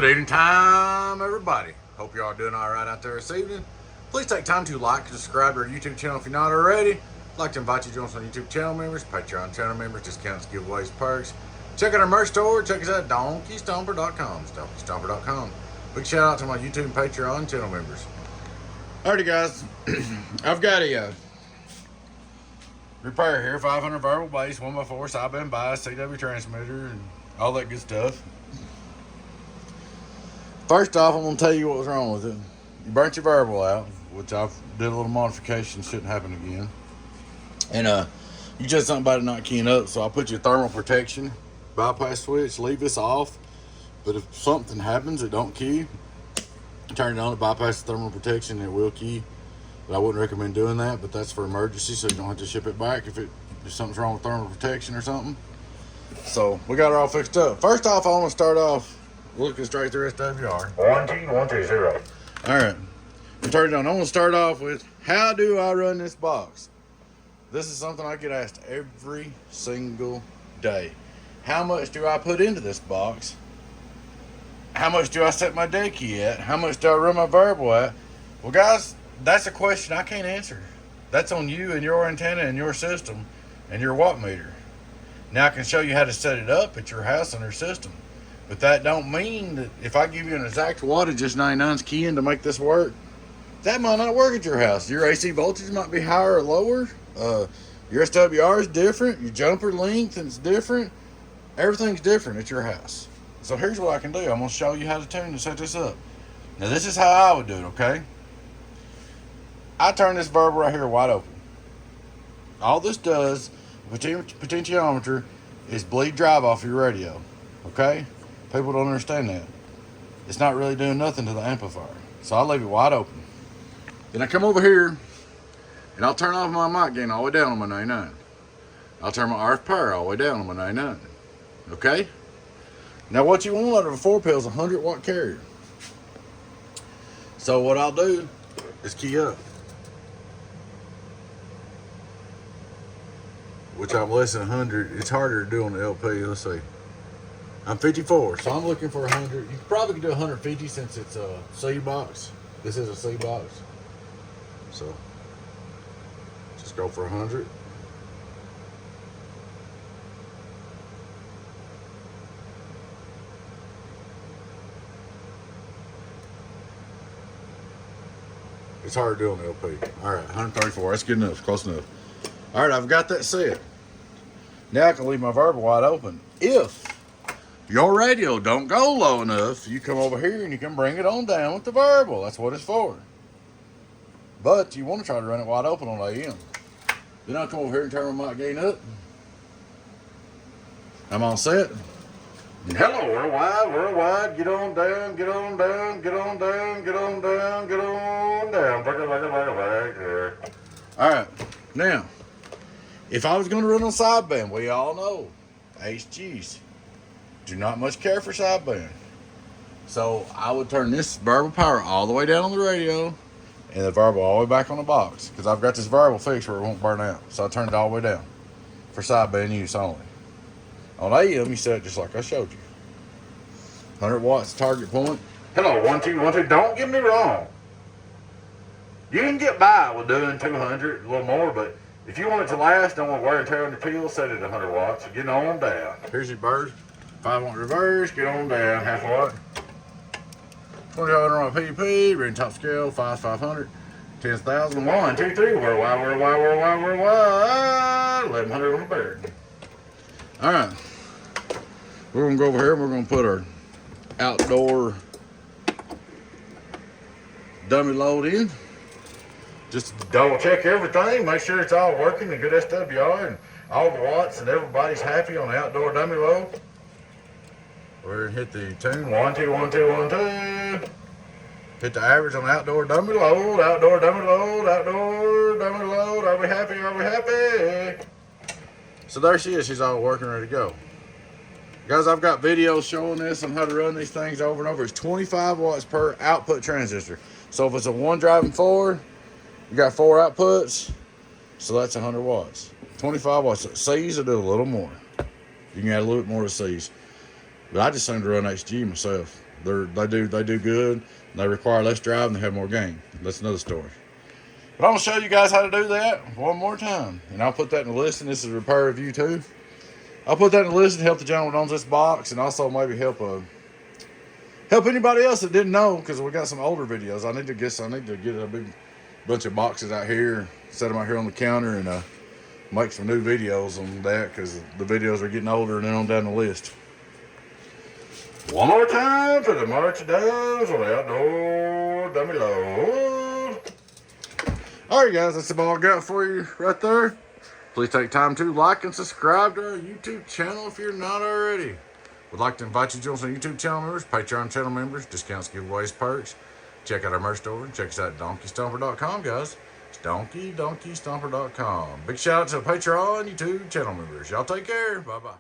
Good evening time, everybody. Hope you all doing all right out there this evening. Please take time to like and subscribe to our YouTube channel if you're not already. I'd like to invite you to join us on YouTube channel members, Patreon channel members, discounts, giveaways, perks. Check out our merch store. Check us out at donkeystomper.com. Donkeystomper.com. Big shout out to my YouTube and Patreon channel members. Alrighty, guys. I've got a repair here, 500 variable base, 1x4, sideband bias, CW transmitter, and all that good stuff. First off, I'm going to tell you what was wrong with it. You burnt your variable out, which I did a little modification, shouldn't happen again. And you just something about it not keying up, so I put your thermal protection bypass switch, leave this off. But if something happens, it don't key, turn it on to bypass the thermal protection, it will key. But I wouldn't recommend doing that, but that's for emergency, so you don't have to ship it back if something's wrong with thermal protection or something. So we got it all fixed up. First off, I want to start off looking straight through SWR. 1T120. All right, we turned it on. I want to start off with, how do I run this box? This is something I get asked every single day. How much do I put into this box? How much do I set my dead key at? How much do I run my variable at? Well, guys, that's a question I can't answer. That's on you and your antenna and your system and your watt meter. Now I can show you how to set it up at your house and your system. But that don't mean that if I give you an exact wattage, just 99's keying to make this work, that might not work at your house. Your AC voltage might be higher or lower. Your SWR is different. Your jumper length is different. Everything's different at your house. So here's what I can do. I'm going to show you how to tune and set this up. Now this is how I would do it, okay? I turn this variable right here wide open. All this does, potentiometer, is bleed drive off your radio, okay? People don't understand that. It's not really doing nothing to the amplifier. So I'll leave it wide open. Then I come over here and I'll turn off my mic gain all the way down on my 99. I'll turn my RF power all the way down on my 99. Okay? Now what you want out of a 4-pill is a 100-watt carrier. So what I'll do is key up, which I'm less than 100. It's harder to do on the LP. Let's see. I'm 54, so I'm looking for 100. You probably can do 150 since it's a C box. This is a C box. So just go for 100. It's hard to do on the LP. All right, 134. That's good enough. Close enough. All right, I've got that set. Now I can leave my variable wide open. If your radio don't go low enough, you come over here and you can bring it on down with the variable. That's what it's for. But you want to try to run it wide open on AM. Then I'll come over here and turn my mic gain up. I'm all set. And hello, worldwide, get on down, get on down, get on down, get on down, get on down. All right, now, if I was going to run on sideband, we all know HGs do not much care for sideband. So I would turn this variable power all the way down on the radio and the variable all the way back on the box, because I've got this variable fixed where it won't burn out. So I turned it all the way down for sideband use only. On AM, you set it just like I showed you. 100 watts target point. Hello, 1-2-1-2. Don't get me wrong. You can get by with doing 200, a little more, but if you want it to last, don't want wear and tear on your peel, set it at 100 watts. Get on down. Here's your burst. 5-watt reverse, get on down, half watt. 20 on PP, reading top scale, 500, 10,000, 1, 2, 3, worldwide, 1100 on the bird. All right, we're gonna go over here and we're gonna put our outdoor dummy load in. Just double check everything, make sure it's all working, and good SWR and all the watts, and everybody's happy on the outdoor dummy load. We're gonna hit the tune, 1, 2, 1, 2, 1, 2. Hit the average on the outdoor dummy load, outdoor dummy load, outdoor dummy load. Are we happy? Are we happy? So there she is. She's all working, ready to go. Guys, I've got videos showing this on how to run these things over and over. It's 25 watts per output transistor. So if it's a 1 driving 4, you got 4 outputs. So that's 100 watts. 25 watts. C's will do a little more. You can add a little bit more to C's. But I just seem to run HG myself. They do good. And they require less drive and they have more gain. That's another story. But I'm gonna show you guys how to do that one more time, and I'll put that in the listing. This is a repair review too. I'll put that in the listing to help the gentleman that owns this box, and also maybe help anybody else that didn't know, because we got some older videos. I need to get a big bunch of boxes out here, set them out here on the counter, and make some new videos on that, because the videos are getting older and then on down the list. One more time for the merchandise on the outdoor dummy load. Alright guys, that's all I got for you right there. Please take time to like and subscribe to our YouTube channel if you're not already. We'd like to invite you to join us on YouTube channel members, Patreon channel members, discounts, giveaways, perks. Check out our merch store and check us out at donkeystomper.com, guys. It's donkeystomper.com. Big shout out to Patreon YouTube channel members. Y'all take care. Bye-bye.